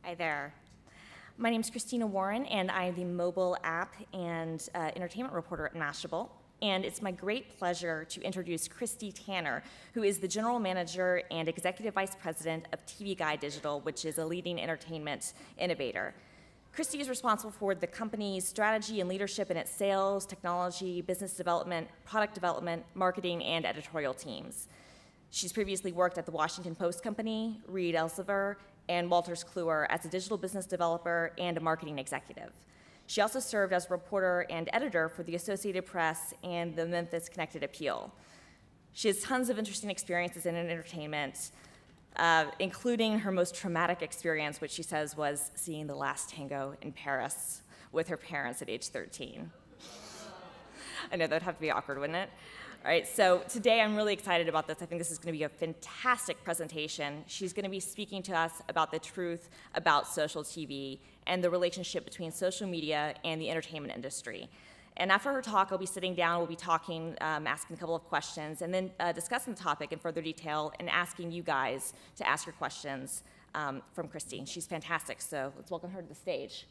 Hi there. My name is Christina Warren, and I'm the mobile app and entertainment reporter at Mashable. And it's my great pleasure to introduce Christy Tanner, who is the General Manager and Executive Vice President of TV Guide Digital, which is a leading entertainment innovator. Christy is responsible for the company's strategy and leadership in its sales, technology, business development, product development, marketing, and editorial teams. She's previously worked at the Washington Post Company, Reed Elsevier, and Wolters Kluwer as a digital business developer and a marketing executive. She also served as a reporter and editor for the Associated Press and the Memphis Connected Appeal. She has tons of interesting experiences in entertainment, including her most traumatic experience, which she says was seeing The Last Tango in Paris with her parents at age 13. I know that'd have to be awkward, wouldn't it? All right, so today I'm really excited about this. I think this is going to be a fantastic presentation. She's going to be speaking to us about the truth about social TV and the relationship between social media and the entertainment industry. And after her talk, I'll be sitting down, we'll be talking, asking a couple of questions, and then discussing the topic in further detail and asking you guys to ask your questions from Christy. She's fantastic, so let's welcome her to the stage.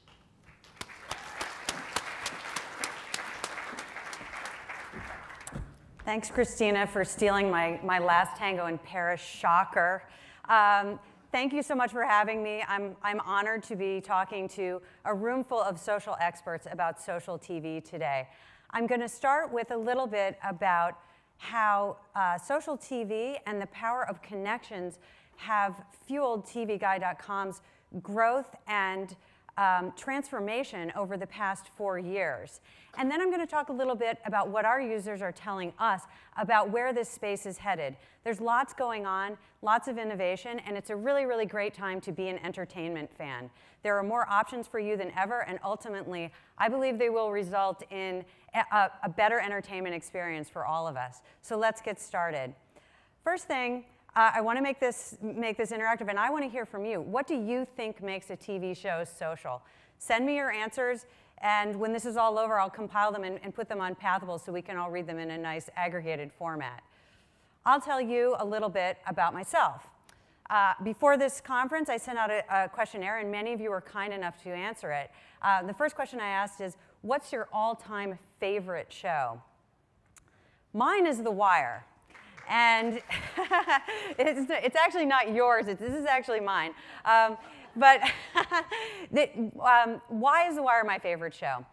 Thanks, Christina, for stealing my Last Tango in Paris shocker. Thank you so much for having me. I'm honored to be talking to a room full of social experts about social TV today. I'm going to start with a little bit about how social TV and the power of connections have fueled TVGuide.com's growth and transformation over the past 4 years. And then I'm going to talk a little bit about what our users are telling us about where this space is headed. There's lots going on, lots of innovation, and it's a really, really great time to be an entertainment fan. There are more options for you than ever, and ultimately, I believe they will result in a better entertainment experience for all of us. So let's get started. First thing, I want to make this interactive, and I want to hear from you. What do you think makes a TV show social? Send me your answers, and when this is all over, I'll compile them and put them on Pathable so we can all read them in a nice aggregated format. I'll tell you a little bit about myself. Before this conference, I sent out a questionnaire, and many of you were kind enough to answer it. The first question I asked is, what's your all-time favorite show? Mine is The Wire. And it's actually not yours. This is actually mine. But why is The Wire my favorite show?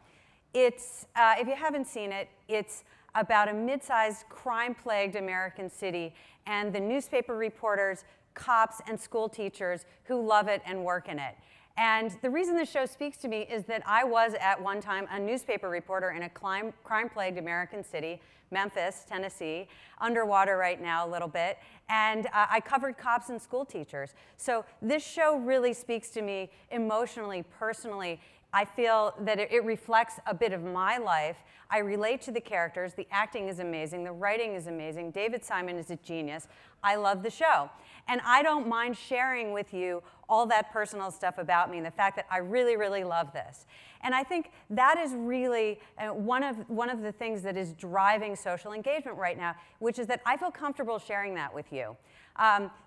It's, if you haven't seen it, it's about a mid-sized crime-plagued American city and the newspaper reporters, cops, and school teachers who love it and work in it. And the reason this show speaks to me is that I was at one time a newspaper reporter in a crime-plagued American city, Memphis, Tennessee, underwater right now a little bit, and I covered cops and school teachers. So this show really speaks to me emotionally, personally. I feel that it reflects a bit of my life. I relate to the characters. The acting is amazing. The writing is amazing. David Simon is a genius. I love the show. And I don't mind sharing with you all that personal stuff about me and the fact that I really, really love this. And I think that is really one of the things that is driving social engagement right now, which is that I feel comfortable sharing that with you.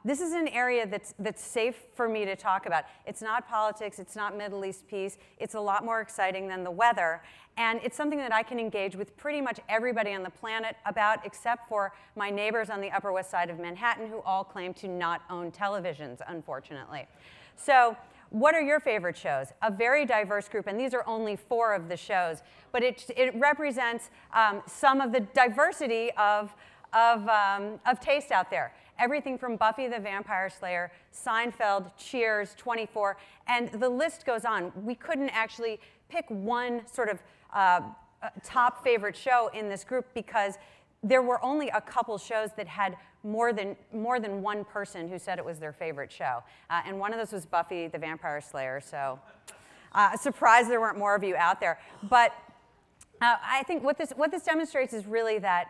This is an area that's safe for me to talk about. It's not politics, it's not Middle East peace, it's a lot more exciting than the weather, and it's something that I can engage with pretty much everybody on the planet about, except for my neighbors on the Upper West Side of Manhattan, who all claim to not own televisions, unfortunately. So what are your favorite shows? A very diverse group, and these are only 4 of the shows, but it represents some of the diversity of taste out there. Everything from Buffy the Vampire Slayer, Seinfeld, Cheers, 24, and the list goes on. We couldn't actually pick one sort of top favorite show in this group because there were only a couple shows that had more than one person who said it was their favorite show. And one of those was Buffy the Vampire Slayer, so surprised there weren't more of you out there. But I think what this demonstrates is really that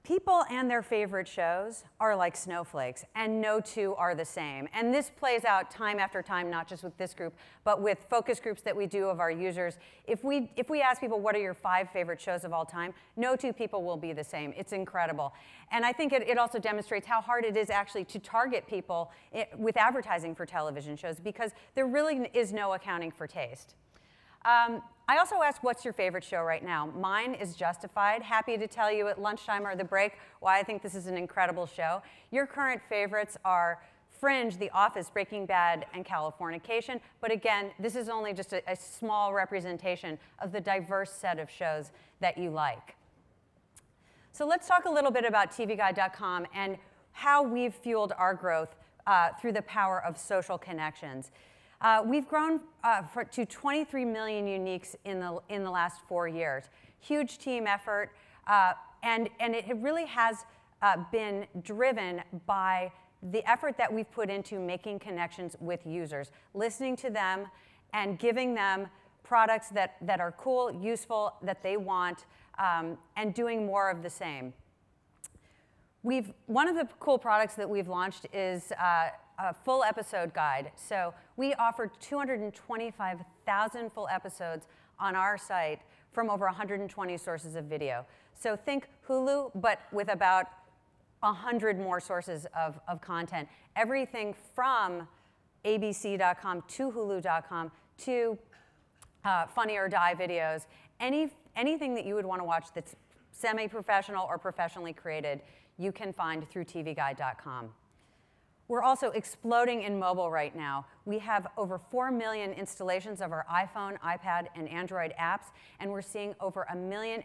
People and their favorite shows are like snowflakes, and no two are the same. And this plays out time after time, not just with this group, but with focus groups that we do of our users. If we ask people, what are your 5 favorite shows of all time, no two people will be the same. It's incredible. And I think it also demonstrates how hard it is actually to target people with advertising for television shows, because there really is no accounting for taste. I also asked, what's your favorite show right now? Mine is Justified. Happy to tell you at lunchtime or the break why I think this is an incredible show. Your current favorites are Fringe, The Office, Breaking Bad, and Californication. But again, this is only just a small representation of the diverse set of shows that you like. So let's talk a little bit about TVGuide.com and how we've fueled our growth through the power of social connections. We've grown to 23 million uniques in the last 4 years. Huge team effort, and it really has been driven by the effort that we've put into making connections with users, listening to them and giving them products that are cool, useful, that they want, and doing more of the same. One of the cool products that we've launched is a full episode guide. So we offer 225,000 full episodes on our site from over 120 sources of video. So think Hulu, but with about 100 more sources of content. Everything from abc.com to hulu.com to Funny or Die videos. Anything that you would want to watch that's semi-professional or professionally created, you can find through tvguide.com. We're also exploding in mobile right now. We have over 4 million installations of our iPhone, iPad, and Android apps, and we're seeing over 1.5 million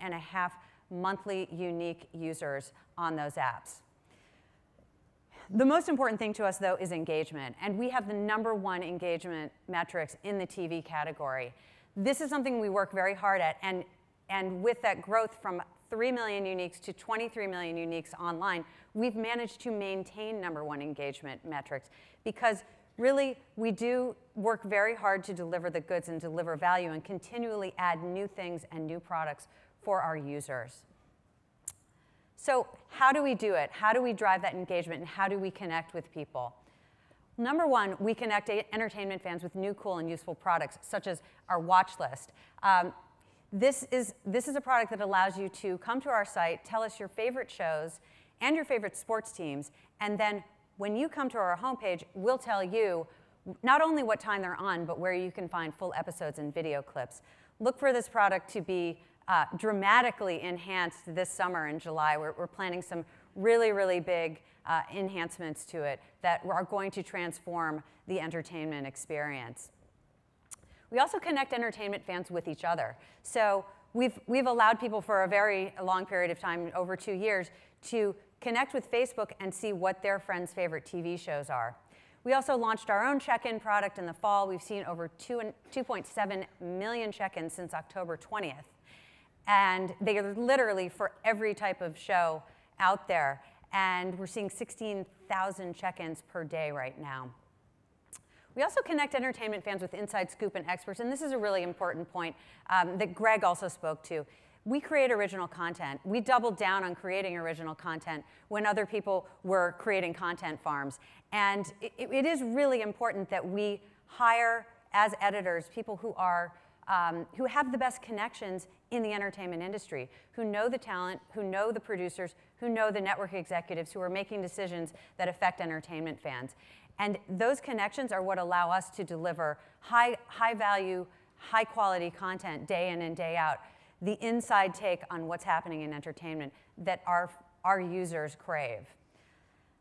monthly unique users on those apps. The most important thing to us, though, is engagement, and we have the #1 engagement metrics in the TV category. This is something we work very hard at, and with that growth from 3 million uniques to 23 million uniques online, we've managed to maintain #1 engagement metrics, because really we do work very hard to deliver the goods and deliver value and continually add new things and new products for our users. So how do we do it? How do we drive that engagement, and how do we connect with people? #1, we connect entertainment fans with new, cool, and useful products, such as our watch list. This is a product that allows you to come to our site, tell us your favorite shows and your favorite sports teams, and then when you come to our homepage, we'll tell you not only what time they're on, but where you can find full episodes and video clips. Look for this product to be dramatically enhanced this summer in July. We're planning some really, really big enhancements to it that are going to transform the entertainment experience. We also connect entertainment fans with each other. So we've allowed people for a very long period of time, over 2 years, to connect with Facebook and see what their friends' favorite TV shows are. We also launched our own check-in product in the fall. We've seen over 2.7 million check-ins since October 20th. And they are literally for every type of show out there. And we're seeing 16,000 check-ins per day right now. We also connect entertainment fans with inside scoop and experts, and this is a really important point that Greg also spoke to. We create original content. We doubled down on creating original content when other people were creating content farms. And it is really important that we hire, as editors, people who have the best connections in the entertainment industry, who know the talent, who know the producers, who know the network executives who are making decisions that affect entertainment fans. And those connections are what allow us to deliver high value, high quality content day in and day out, the inside take on what's happening in entertainment that our users crave.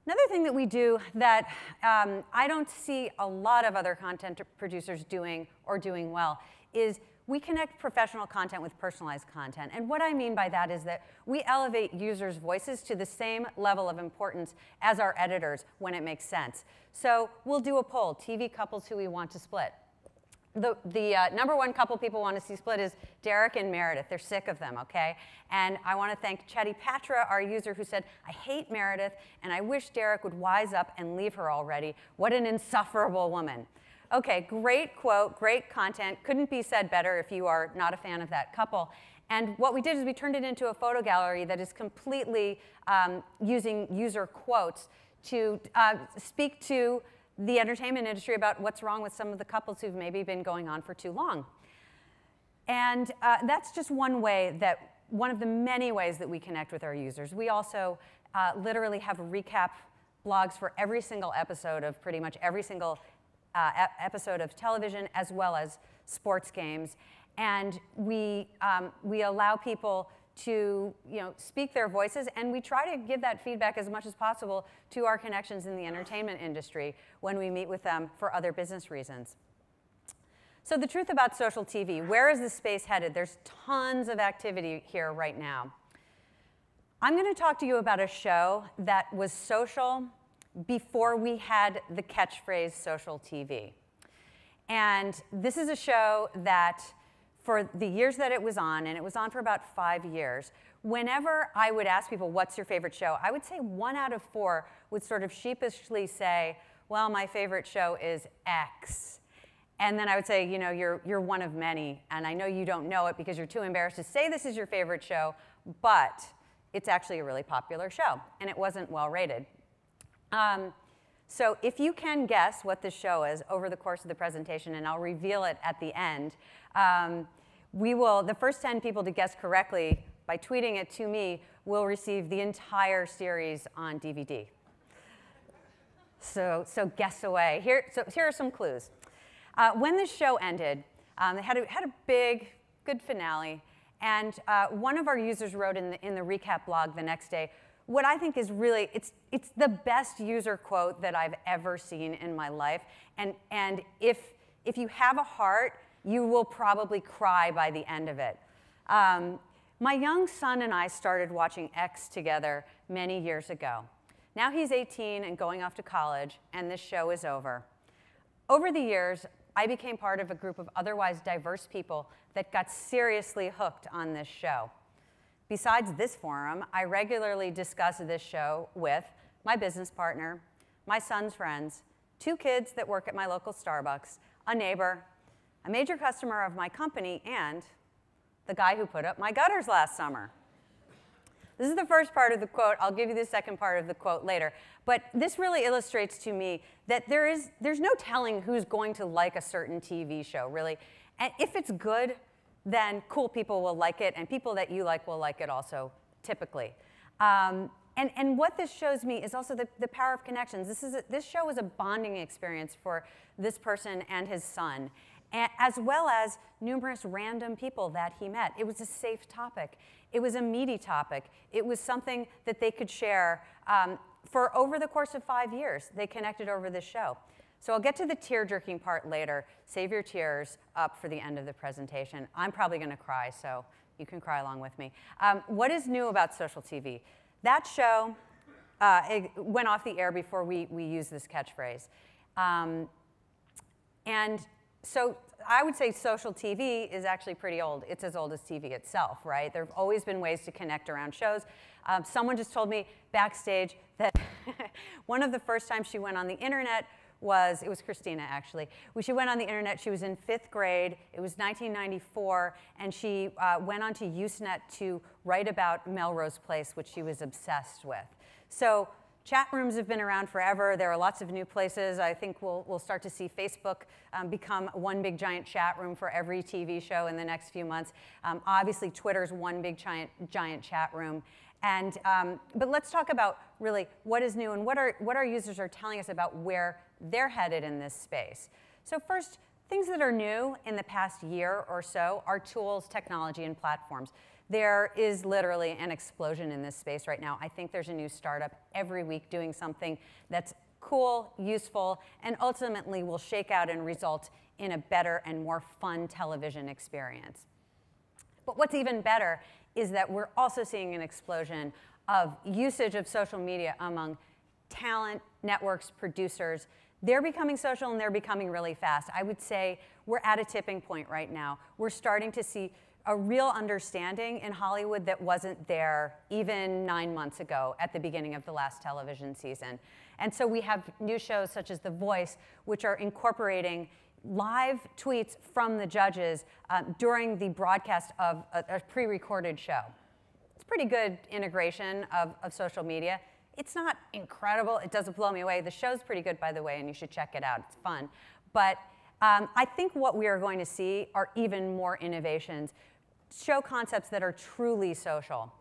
Another thing that we do that I don't see a lot of other content producers doing or doing well is we connect professional content with personalized content. And what I mean by that is that we elevate users' voices to the same level of importance as our editors when it makes sense. So we'll do a poll, TV couples who we want to split. The #1 couple people want to see split is Derek and Meredith. They're sick of them, okay? And I want to thank Chetty Patra, our user, who said, I hate Meredith, and I wish Derek would wise up and leave her already. What an insufferable woman. Okay, great quote, great content. Couldn't be said better if you are not a fan of that couple. And what we did is we turned it into a photo gallery that is completely using user quotes to speak to the entertainment industry about what's wrong with some of the couples who've maybe been going on for too long. And that's just one of the many ways that we connect with our users. We also literally have recap blogs for every single episode of pretty much every single episode of television, as well as sports games. And we allow people to speak their voices, and we try to give that feedback as much as possible to our connections in the entertainment industry when we meet with them for other business reasons. So the truth about social TV, where is this space headed? There's tons of activity here right now. I'm going to talk to you about a show that was social before we had the catchphrase social TV. And this is a show that, for the years that it was on, and it was on for about 5 years, whenever I would ask people, what's your favorite show, I would say 1 out of 4 would sort of sheepishly say, well, my favorite show is X. And then I would say, you're one of many, and I know you don't know it because you're too embarrassed to say this is your favorite show, but it's actually a really popular show, and it wasn't well rated. So if you can guess what this show is over the course of the presentation, and I'll reveal it at the end, the first 10 people to guess correctly by tweeting it to me will receive the entire series on DVD. So guess away. Here are some clues. When this show ended, they had a big, good finale, and one of our users wrote in the recap blog the next day, what I think is really, it's the best user quote that I've ever seen in my life. And if you have a heart, you will probably cry by the end of it. My young son and I started watching X together many years ago. Now he's 18 and going off to college, and this show is over. Over the years, I became part of a group of otherwise diverse people that got seriously hooked on this show. Besides this forum, I regularly discuss this show with my business partner, my son's friends, 2 kids that work at my local Starbucks, a neighbor, a major customer of my company, and the guy who put up my gutters last summer. This is the first part of the quote. I'll give you the second part of the quote later. But this really illustrates to me that there's no telling who's going to like a certain TV show, really. And if it's good, then cool people will like it, and people that you like will like it also, typically. And what this shows me is also the power of connections. This show was a bonding experience for this person and his son, as well as numerous random people that he met. It was a safe topic. It was a meaty topic. It was something that they could share for over the course of 5 years. They connected over this show. So I'll get to the tear-jerking part later. Save your tears up for the end of the presentation. I'm probably going to cry, so you can cry along with me. What is new about social TV? That show it went off the air before we used this catchphrase. And so I would say social TV is actually pretty old. It's as old as TV itself, right? There have always been ways to connect around shows. Someone just told me backstage that one of the first times she went on the internet it was Christina, actually. When she went on the internet, she was in 5th grade. It was 1994, and she went onto Usenet to write about Melrose Place, which she was obsessed with. So chat rooms have been around forever. There are lots of new places. I think we'll start to see Facebook become one big giant chat room for every TV show in the next few months. Obviously, Twitter's one big giant chat room. And, but let's talk about really what is new and what our users are telling us about where they're headed in this space. So first, things that are new in the past year or so are tools, technology, and platforms. There is literally an explosion in this space right now. I think there's a new startup every week doing something that's cool, useful, and ultimately will shake out and result in a better and more fun television experience. But what's even better is that we're also seeing an explosion of usage of social media among talent, networks, producers. They're becoming social, and they're becoming really fast. I would say we're at a tipping point right now. We're starting to see a real understanding in Hollywood that wasn't there even 9 months ago at the beginning of the last television season. And so we have new shows such as The Voice, which are incorporating live tweets from the judges during the broadcast of a pre-recorded show. It's pretty good integration of social media. It's not incredible. It doesn't blow me away. The show's pretty good, by the way, and you should check it out. It's fun. But I think what we are going to see are even more innovations, show concepts that are truly social.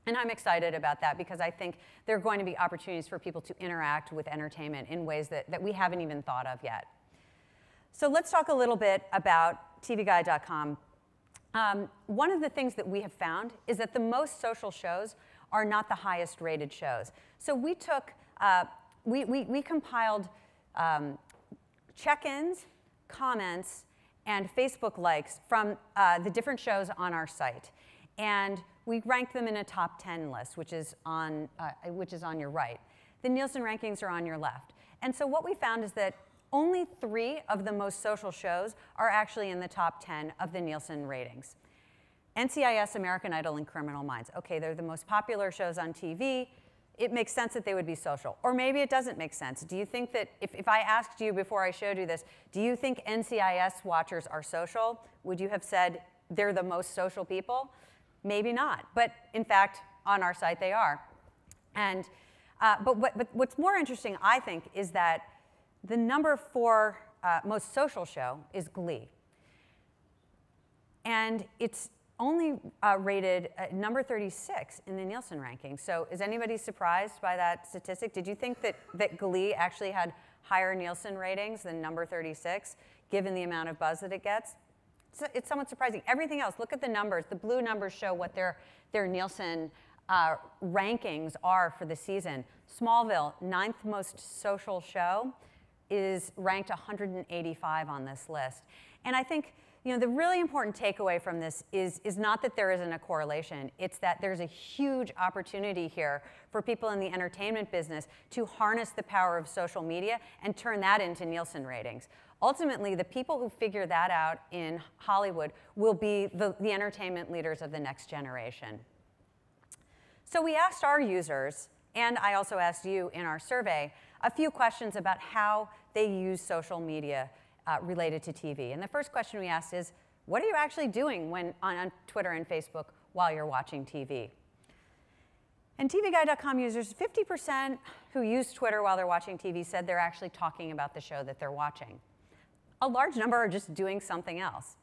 And I'm excited about that because I think there are going to be opportunities for people to interact with entertainment in ways that we haven't even thought of yet. So let's talk a little bit about TVGuide.com. One of the things that we have found is that the most social shows are not the highest rated shows. So we took, we compiled check-ins, comments, and Facebook likes from the different shows on our site. And we ranked them in a top 10 list, which is on your right. The Nielsen rankings are on your left. And so what we found is that only 3 of the most social shows are actually in the top 10 of the Nielsen ratings. NCIS, American Idol, and Criminal Minds. Okay, they're the most popular shows on TV. It makes sense that they would be social. Or maybe it doesn't make sense. Do you think that, if I asked you before I showed you this, do you think NCIS watchers are social? Would you have said they're the most social people? Maybe not. But in fact, on our site they are. And, but what's more interesting, I think, is that the number 4 most social show is Glee. And it's only rated number 36 in the Nielsen ranking. So is anybody surprised by that statistic? Did you think that Glee actually had higher Nielsen ratings than number 36, given the amount of buzz that it gets? It's somewhat surprising. Everything else, look at the numbers. The blue numbers show what their Nielsen rankings are for the season. Smallville, 9th most social show, is ranked 185 on this list. And I think the really important takeaway from this is not that there isn't a correlation. It's that there's a huge opportunity here for people in the entertainment business to harness the power of social media and turn that into Nielsen ratings. Ultimately, the people who figure that out in Hollywood will be the entertainment leaders of the next generation. So we asked our users, and I also asked you in our survey, a few questions about how they use social media related to TV. And the first question we asked is, what are you actually doing when on Twitter and Facebook while you're watching TV? And TVGuide.com users, 50% who use Twitter while they're watching TV said they're actually talking about the show that they're watching. A large number are just doing something else.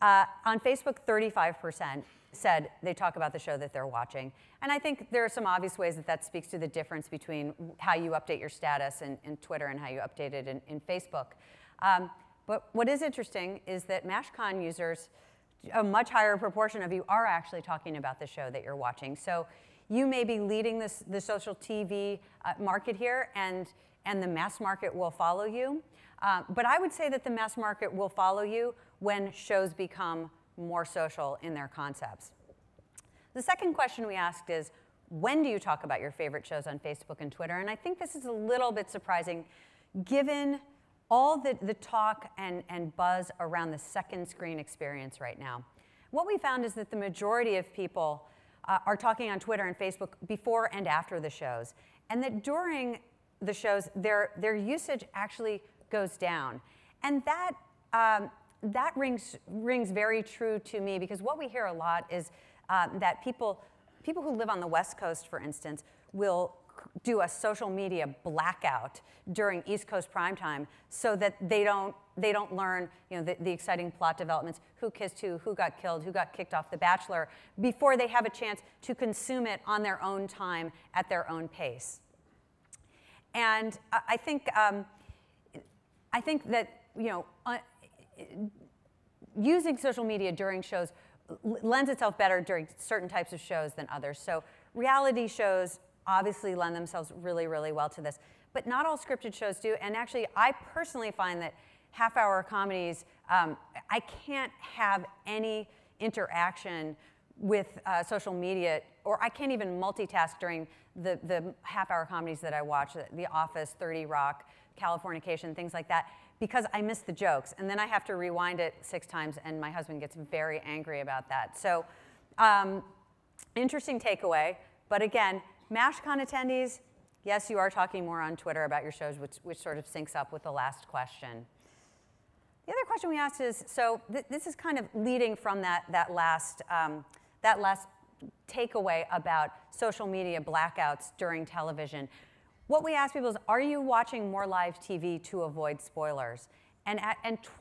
On Facebook, 35% said they talk about the show that they're watching. And I think there are some obvious ways that speaks to the difference between how you update your status in Twitter and how you update it in Facebook. But what is interesting is that MashCon users, a much higher proportion of you are actually talking about the show that you're watching. So you may be leading the social TV market here, and the mass market will follow you. But I would say that the mass market will follow you when shows become more social in their concepts. The second question we asked is, when do you talk about your favorite shows on Facebook and Twitter? And I think this is a little bit surprising, given all the talk and buzz around the second screen experience right now. What we found is that the majority of people are talking on Twitter and Facebook before and after the shows, and that during the shows, their usage actually goes down. And that rings very true to me, because what we hear a lot is that people who live on the West Coast, for instance, will do a social media blackout during East Coast primetime so that they don't learn the exciting plot developments, who kissed who got killed, who got kicked off The Bachelor, before they have a chance to consume it on their own time at their own pace. And I think that using social media during shows lends itself better during certain types of shows than others. So reality shows obviously lend themselves really, really well to this. But not all scripted shows do. And actually, I personally find that half-hour comedies, I can't have any interaction with social media, or I can't even multitask during the half-hour comedies that I watch, The Office, 30 Rock, Californication, things like that, because I miss the jokes. And then I have to rewind it 6 times, and my husband gets very angry about that. So interesting takeaway. But again, MashCon attendees, yes, you are talking more on Twitter about your shows, which sort of syncs up with the last question. The other question we asked is, so this is kind of leading from that last takeaway about social media blackouts during television. What we asked people is, are you watching more live TV to avoid spoilers? And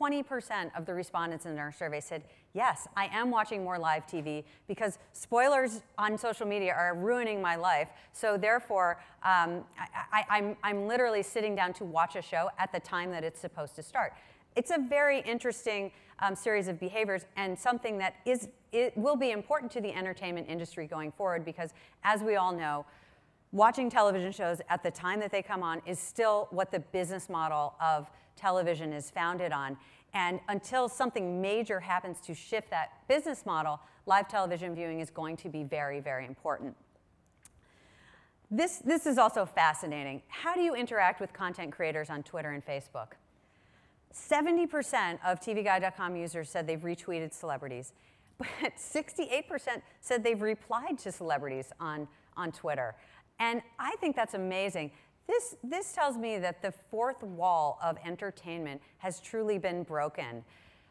20% of the respondents in our survey said, yes, I am watching more live TV because spoilers on social media are ruining my life. So therefore, I'm literally sitting down to watch a show at the time that it's supposed to start. It's a very interesting series of behaviors and something that it will be important to the entertainment industry going forward because, as we all know, watching television shows at the time that they come on is still what the business model of television is founded on. And until something major happens to shift that business model, live television viewing is going to be very, very important. This is also fascinating. How do you interact with content creators on Twitter and Facebook? 70% of TVGuide.com users said they've retweeted celebrities, but 68% said they've replied to celebrities on Twitter. And I think that's amazing. This tells me that the fourth wall of entertainment has truly been broken.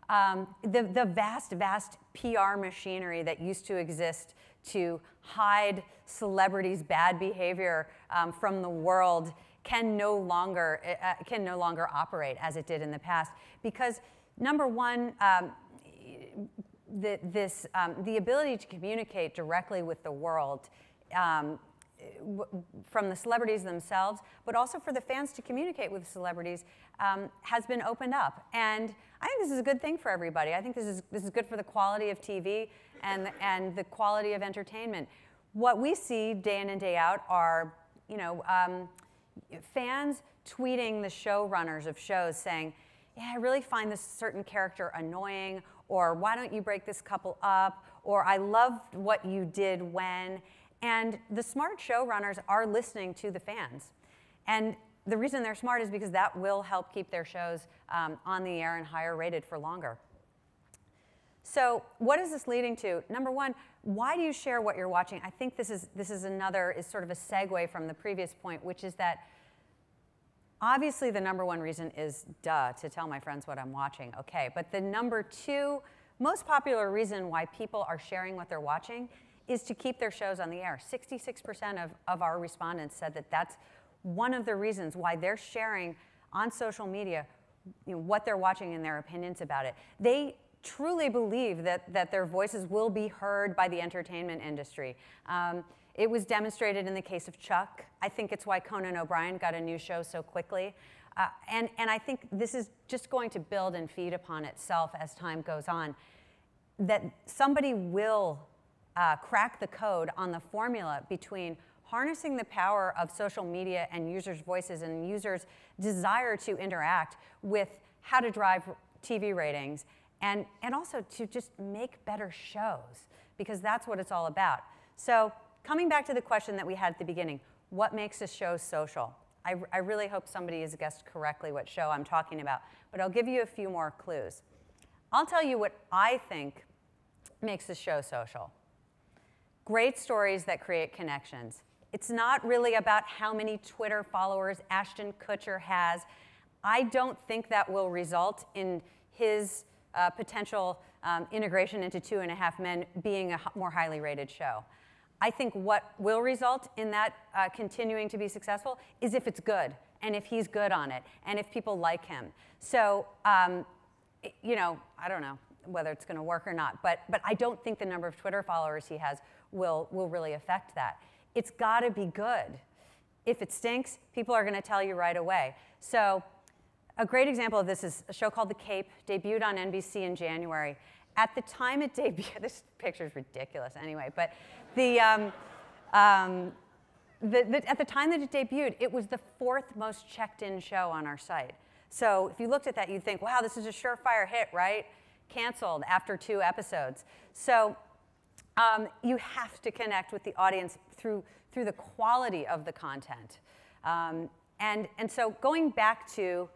The vast PR machinery that used to exist to hide celebrities' bad behavior from the world can no longer operate as it did in the past because, number one, the ability to communicate directly with the world from the celebrities themselves, but also for the fans to communicate with celebrities, has been opened up. And I think this is a good thing for everybody. I think this is good for the quality of TV and the quality of entertainment. What we see day in and day out are, fans tweeting the showrunners of shows saying, yeah, I really find this certain character annoying, or why don't you break this couple up, or I loved what you did when. And the smart showrunners are listening to the fans. And the reason they're smart is because that will help keep their shows on the air and higher rated for longer. So what is this leading to? Number one, why do you share what you're watching? I think this is sort of a segue from the previous point, which is that obviously the number one reason is, duh, to tell my friends what I'm watching. Okay, but the number two most popular reason why people are sharing what they're watching is to keep their shows on the air. 66% of our respondents said that that's one of the reasons why they're sharing on social media what they're watching and their opinions about it. They truly believe that their voices will be heard by the entertainment industry. It was demonstrated in the case of Chuck. I think it's why Conan O'Brien got a new show so quickly. And I think this is just going to build and feed upon itself as time goes on, that somebody will crack the code on the formula between harnessing the power of social media and users' voices and users' desire to interact with how to drive TV ratings and also to just make better shows, because that's what it's all about. So coming back to the question that we had at the beginning, what makes a show social? I really hope somebody has guessed correctly what show I'm talking about, but I'll give you a few more clues. I'll tell you what I think makes a show social. Great stories that create connections. It's not really about how many Twitter followers Ashton Kutcher has. I don't think that will result in his potential integration into 2.5 Men being a more highly rated show. I think what will result in that continuing to be successful is if it's good, and if he's good on it, and if people like him. So, I don't know whether it's going to work or not, but I don't think the number of Twitter followers he has will really affect that. It's got to be good. If it stinks, people are going to tell you right away. So a great example of this is a show called The Cape, debuted on NBC in January. At the time it debuted, this picture is ridiculous anyway, but at the time that it debuted, it was the 4th most checked in show on our site. So if you looked at that, you'd think, wow, this is a surefire hit, right? Canceled after 2 episodes. So you have to connect with the audience through the quality of the content. And so going back to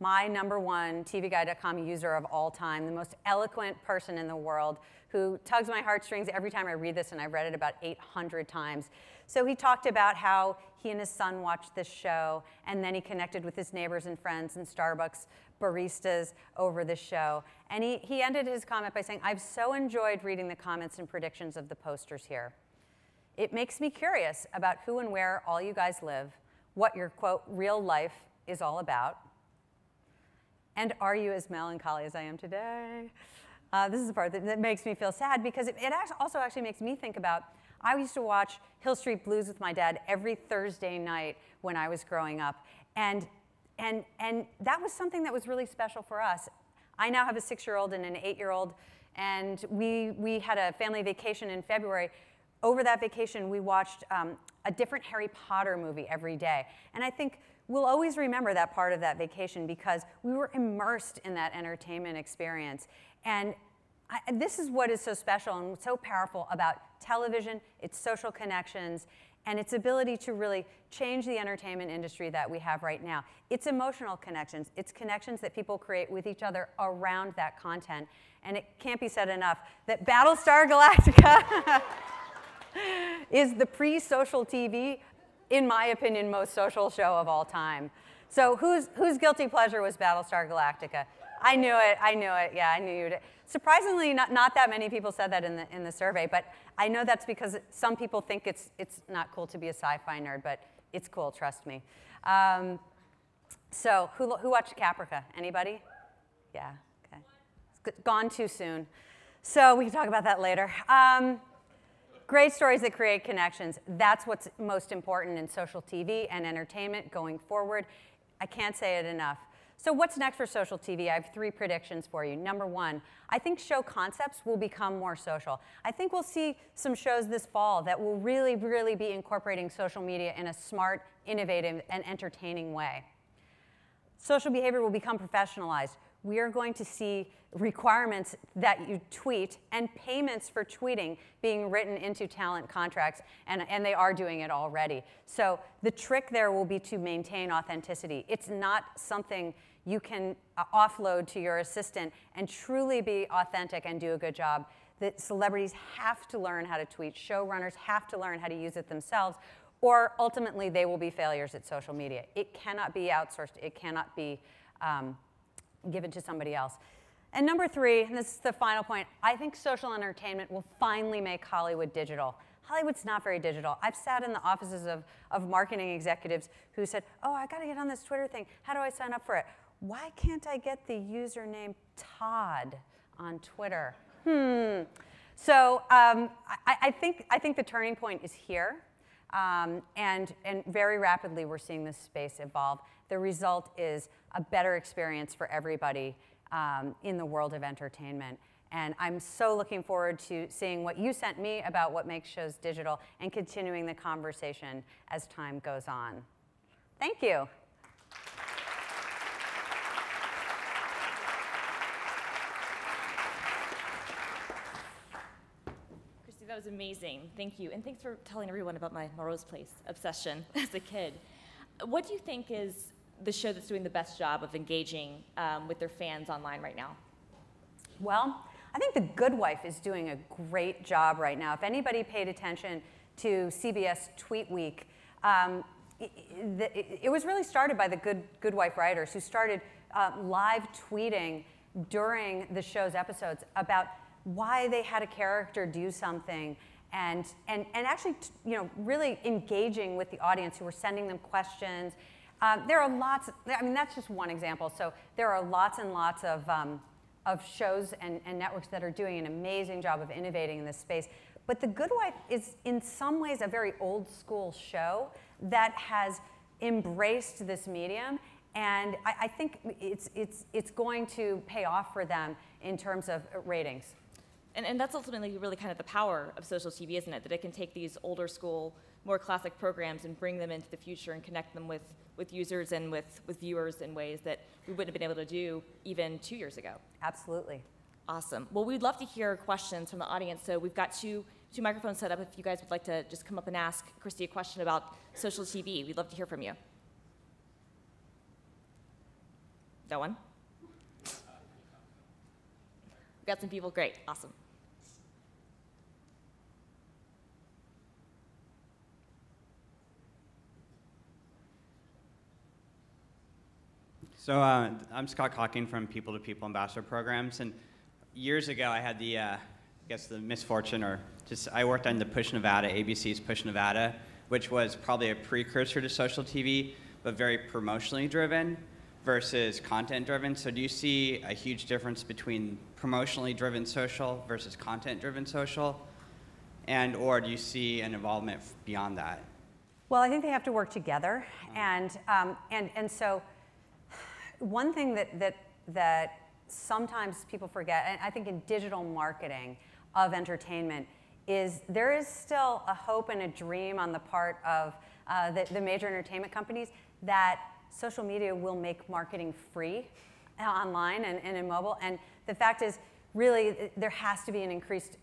my #1 TVGuide.com user of all time, the most eloquent person in the world, who tugs my heartstrings every time I read this, and I've read it about 800 times. So he talked about how he and his son watched this show, and then he connected with his neighbors and friends and Starbucks baristas over the show. And he ended his comment by saying, "I've so enjoyed reading the comments and predictions of the posters here. It makes me curious about who and where all you guys live, what your, quote, real life is all about, and are you as melancholy as I am today?" This is the part that makes me feel sad, because it also actually makes me think about, I used to watch Hill Street Blues with my dad every Thursday night when I was growing up. And that was something that was really special for us. I now have a 6-year-old and an 8-year-old, and we had a family vacation in February. Over that vacation, we watched a different Harry Potter movie every day. And I think we'll always remember that part of that vacation, because we were immersed in that entertainment experience. And this is what is so special and so powerful about television, its social connections, and its ability to really change the entertainment industry that we have right now. It's emotional connections. It's connections that people create with each other around that content. And it can't be said enough that Battlestar Galactica is the pre-social TV, in my opinion, most social show of all time. So whose guilty pleasure was Battlestar Galactica? I knew it, yeah, I knew you'd. Surprisingly, not that many people said that in the survey, but I know that's because some people think it's not cool to be a sci-fi nerd, but it's cool, trust me. So who watched Caprica? Anybody? Yeah, okay. It's gone too soon. So we can talk about that later. Great stories that create connections. That's what's most important in social TV and entertainment going forward. I can't say it enough. So what's next for social TV? I have 3 predictions for you. #1, I think show concepts will become more social. I think we'll see some shows this fall that will really, really be incorporating social media in a smart, innovative, and entertaining way. Social behavior will become professionalized. We are going to see requirements that you tweet and payments for tweeting being written into talent contracts, and they are doing it already. So the trick there will be to maintain authenticity. It's not something you can offload to your assistant and truly be authentic and do a good job. The celebrities have to learn how to tweet. Showrunners have to learn how to use it themselves, or ultimately they will be failures at social media. It cannot be outsourced. It cannot be given to somebody else. And #3, and this is the final point, I think social entertainment will finally make Hollywood digital. Hollywood's not very digital. I've sat in the offices of marketing executives who said, "Oh, I gotta get on this Twitter thing. How do I sign up for it? Why can't I get the username Todd on Twitter?" So I think the turning point is here. And very rapidly, we're seeing this space evolve. The result is a better experience for everybody in the world of entertainment. And I'm so looking forward to seeing what you sent me about what makes shows digital and continuing the conversation as time goes on. Thank you. That was amazing. Thank you. And thanks for telling everyone about my Melrose Place obsession as a kid. What do you think is the show that's doing the best job of engaging with their fans online right now? Well, I think The Good Wife is doing a great job right now. If anybody paid attention to CBS Tweet Week, it was really started by the Good Wife writers, who started live tweeting during the show's episodes about why they had a character do something, and actually, really engaging with the audience, who were sending them questions. There are lots. I mean, that's just one example. So there are lots and lots of shows and networks that are doing an amazing job of innovating in this space. But The Good Wife is, in some ways, a very old school show that has embraced this medium. And I think it's going to pay off for them in terms of ratings. And that's ultimately really kind of the power of social TV, isn't it? That it can take these older school, more classic programs and bring them into the future and connect them with users and with viewers in ways that we wouldn't have been able to do even 2 years ago. Absolutely. Awesome. Well, we'd love to hear questions from the audience. So we've got two microphones set up. If you guys would like to just come up and ask Christy a question about social TV, we'd love to hear from you. No one? We've got some people, great, awesome. So I'm Scott Cocking from People to People Ambassador Programs, and years ago I had the, I guess the misfortune, or just I worked on the Push Nevada, ABC's Push Nevada, which was probably a precursor to social TV, but very promotionally driven versus content driven. So do you see a huge difference between promotionally driven social versus content driven social? And or do you see an involvement beyond that? Well, I think they have to work together. And so one thing that sometimes people forget, and I think in digital marketing of entertainment, is there is still a hope and a dream on the part of the major entertainment companies that social media will make marketing free online and in mobile. And the fact is, really, there has to be an increased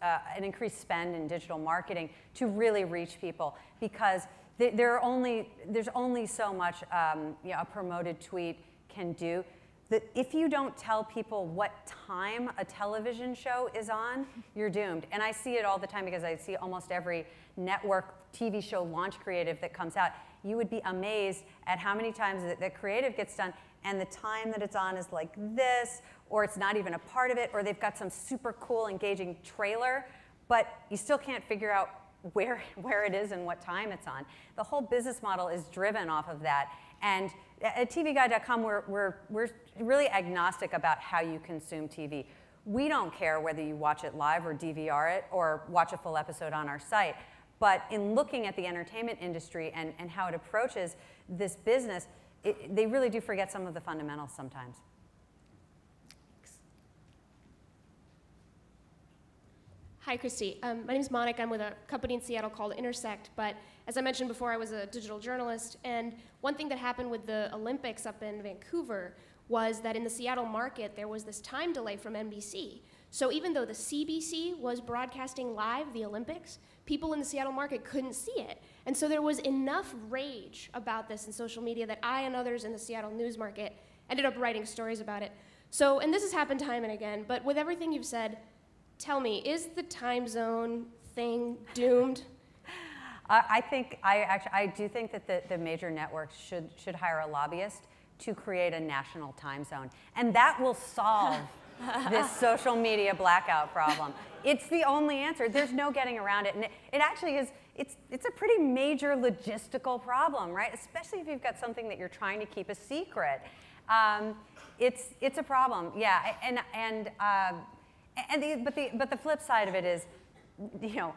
spend in digital marketing to really reach people, because there's only so much a promoted tweet can do. That if you don't tell people what time a television show is on, you're doomed. And I see it all the time because I see almost every network TV show launch creative that comes out. You would be amazed at how many times that creative gets done and the time that it's on is like this, or it's not even a part of it, or they've got some super cool engaging trailer, but you still can't figure out where it is and what time it's on. The whole business model is driven off of that. And at tvguide.com, we're really agnostic about how you consume TV. We don't care whether you watch it live or DVR it or watch a full episode on our site. But in looking at the entertainment industry and how it approaches this business, they really do forget some of the fundamentals sometimes. Hi, Christy. My name is Monica. I'm with a company in Seattle called Intersect. But as I mentioned before, I was a digital journalist. And one thing that happened with the Olympics up in Vancouver was that in the Seattle market, there was this time delay from NBC. So even though the CBC was broadcasting live the Olympics, people in the Seattle market couldn't see it. And so there was enough rage about this in social media that I and others in the Seattle news market ended up writing stories about it. So, and this has happened time and again, but with everything you've said, tell me, is the time zone thing doomed? I do think that the major networks should hire a lobbyist to create a national time zone. And that will solve this social media blackout problem. It's the only answer. There's no getting around it. And it actually is, it's a pretty major logistical problem, right? Especially if you've got something that you're trying to keep a secret. It's a problem, yeah. But the flip side of it is,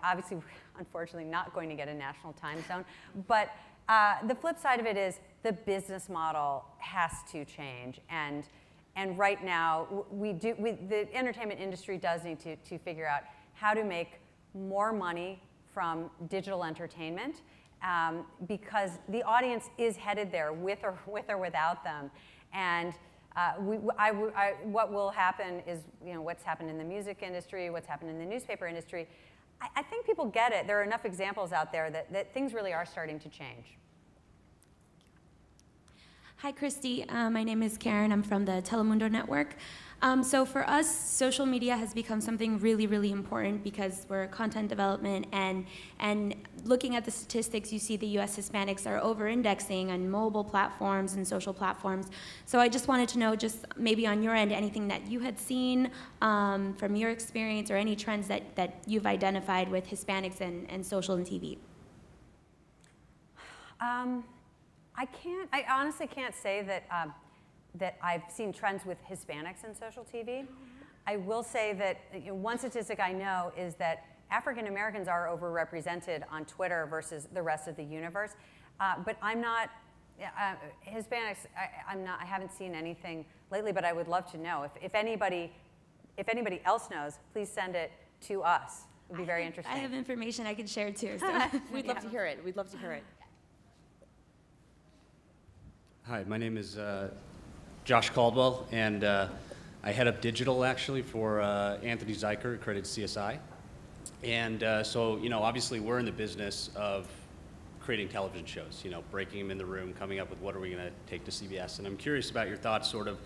obviously, we're unfortunately not going to get a national time zone. But the flip side of it is the business model has to change. And right now, the entertainment industry does need to figure out how to make more money from digital entertainment, because the audience is headed there with or without them. And what will happen is, what's happened in the music industry, what's happened in the newspaper industry. I think people get it. There are enough examples out there that things really are starting to change. Hi, Christy. My name is Karen. I'm from the Telemundo Network. So for us, social media has become something really, really important because we're content development, and looking at the statistics, you see the U.S. Hispanics are over-indexing on mobile platforms and social platforms. So I just wanted to know, just maybe on your end, anything that you had seen from your experience or any trends that you've identified with Hispanics and social and TV. I honestly can't say that I've seen trends with Hispanics in social TV. I will say that one statistic I know is that African Americans are overrepresented on Twitter versus the rest of the universe. But I'm not, Hispanics, I haven't seen anything lately, but I would love to know. If anybody else knows, please send it to us. It would be very interesting. I have information I can share too. So. We'd love to hear it. We'd love to hear it. Hi, my name is Josh Caldwell, and I head up digital actually for Anthony Zeiker, accredited CSI. And so, obviously we're in the business of creating television shows, breaking them in the room, coming up with what are we going to take to CBS. And I'm curious about your thoughts sort of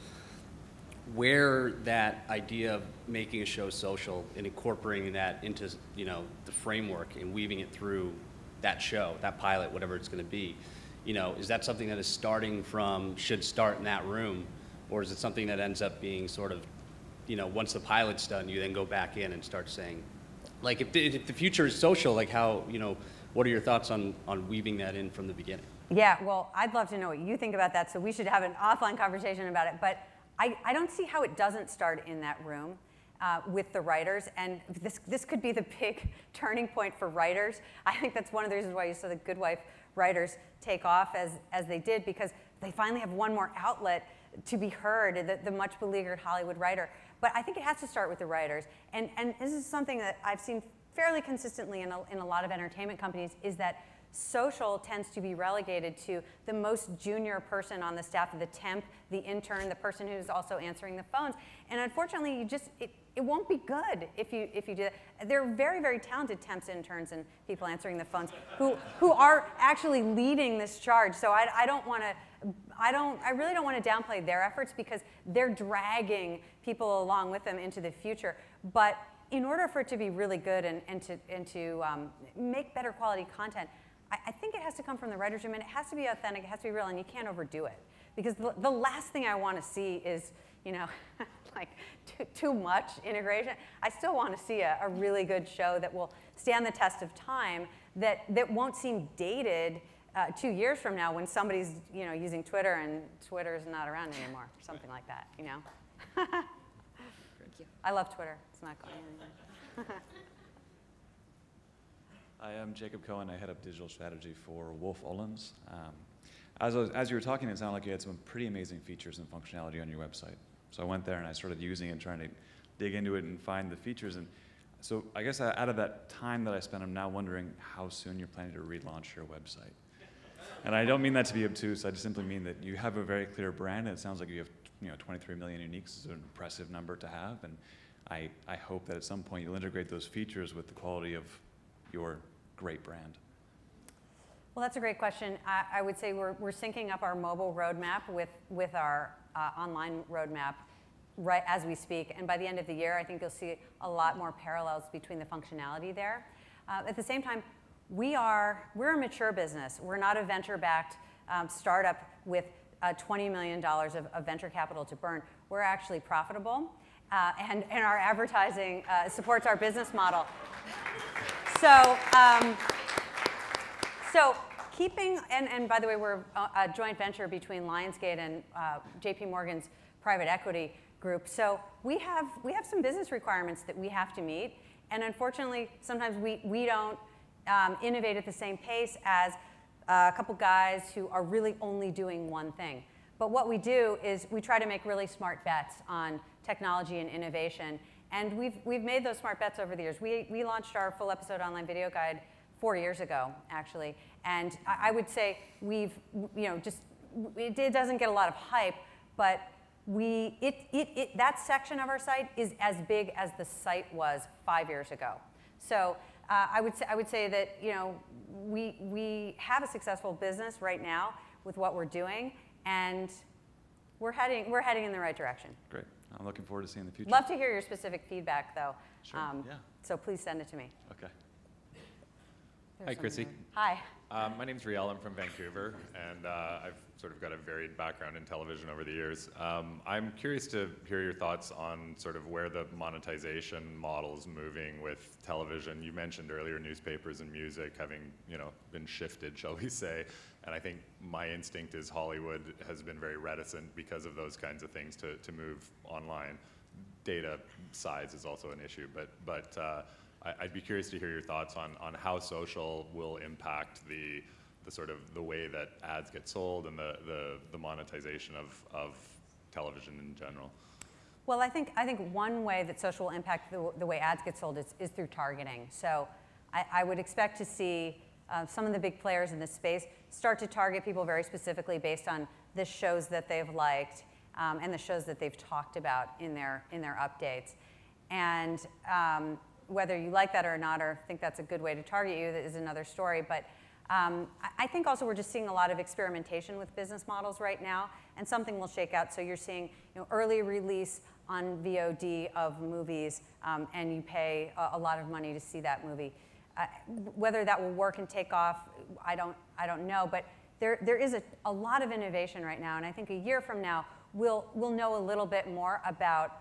where that idea of making a show social and incorporating that into, you know, the framework and weaving it through that show, that pilot, whatever it's going to be, you know, is that something that is should start in that room, or is it something that ends up being sort of, you know, once the pilot's done, you then go back in and start saying, like, if the future is social, like how, you know, what are your thoughts on weaving that in from the beginning? Yeah, well, I'd love to know what you think about that, so we should have an offline conversation about it. But I don't see how it doesn't start in that room with the writers, and this could be the big turning point for writers. I think that's one of the reasons why you saw the Good Wife writers take off as they did, because they finally have one more outlet to be heard, the much beleaguered Hollywood writer. But I think it has to start with the writers, and this is something that I've seen fairly consistently in a lot of entertainment companies, is that social tends to be relegated to the most junior person on the staff, the temp, the intern, the person who's also answering the phones. And unfortunately, it won't be good if you do that. There are very, very talented temps, interns, and people answering the phones who are actually leading this charge. So I really don't want to downplay their efforts, because they're dragging people along with them into the future. But in order for it to be really good and to make better quality content, I think it has to come from the writers' room, and it has to be authentic, it has to be real, and you can't overdo it. Because the last thing I want to see is, you know, like too much integration. I still want to see a really good show that will stand the test of time, that won't seem dated 2 years from now when somebody's, you know, using Twitter and Twitter's not around anymore, or something like that, you know. Thank you. I love Twitter. It's not going anywhere. I am Jacob Cohen. I head up digital strategy for Wolf Ollens. As you were talking, it sounded like you had some pretty amazing features and functionality on your website. So I went there and I started using it, trying to dig into it and find the features. And so I guess out of that time that I spent, I'm now wondering how soon you're planning to relaunch your website. And I don't mean that to be obtuse. I just simply mean that you have a very clear brand, and it sounds like you have, you know, 23 million uniques is an impressive number to have. And I hope that at some point you'll integrate those features with the quality of your great brand. Well, that's a great question. I would say we're syncing up our mobile roadmap with our online roadmap right as we speak. And by the end of the year, I think you'll see a lot more parallels between the functionality there. At the same time, we're a mature business. We're not a venture-backed startup with $20 million of venture capital to burn. We're actually profitable, and our advertising supports our business model. So keeping, and by the way, we're a joint venture between Lionsgate and JP Morgan's private equity group. So we have some business requirements that we have to meet. And unfortunately, sometimes we don't innovate at the same pace as a couple guys who are really only doing one thing. But what we do is we try to make really smart bets on technology and innovation. And we've made those smart bets over the years. We launched our full episode online video guide 4 years ago, actually. And I would say we've, you know, it doesn't get a lot of hype, but that section of our site is as big as the site was 5 years ago. So I would say that, you know, we have a successful business right now with what we're doing, and we're heading in the right direction. Great. I'm looking forward to seeing the future. Love to hear your specific feedback, though. Sure, yeah. So please send it to me. Okay. Hi, Christy. Hi. My name's Riel. I'm from Vancouver, and I've sort of got a varied background in television over the years. I'm curious to hear your thoughts on sort of where the monetization model is moving with television. You mentioned earlier newspapers and music having, you know, been shifted, shall we say, and I think my instinct is Hollywood has been very reticent because of those kinds of things to move online. Data size is also an issue, but I'd be curious to hear your thoughts on how social will impact the sort of the way that ads get sold and the monetization of television in general. Well, I think one way that social will impact the way ads get sold is through targeting. So I would expect to see some of the big players in this space start to target people very specifically based on the shows that they've liked and the shows that they've talked about in their updates. And whether you like that or not, or think that's a good way to target you, that is another story. But I think also we're just seeing a lot of experimentation with business models right now, and something will shake out. So you're seeing early release on VOD of movies, and you pay a lot of money to see that movie. Whether that will work and take off, I don't know, but there is a lot of innovation right now, and I think a year from now, we'll know a little bit more about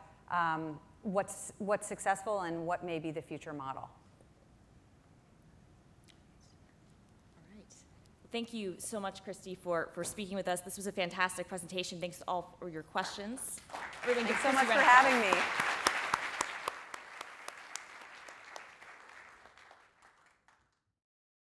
what's successful and what may be the future model. Thank you so much, Christy, for speaking with us. This was a fantastic presentation. Thanks to all for your questions. Thanks so much for having me.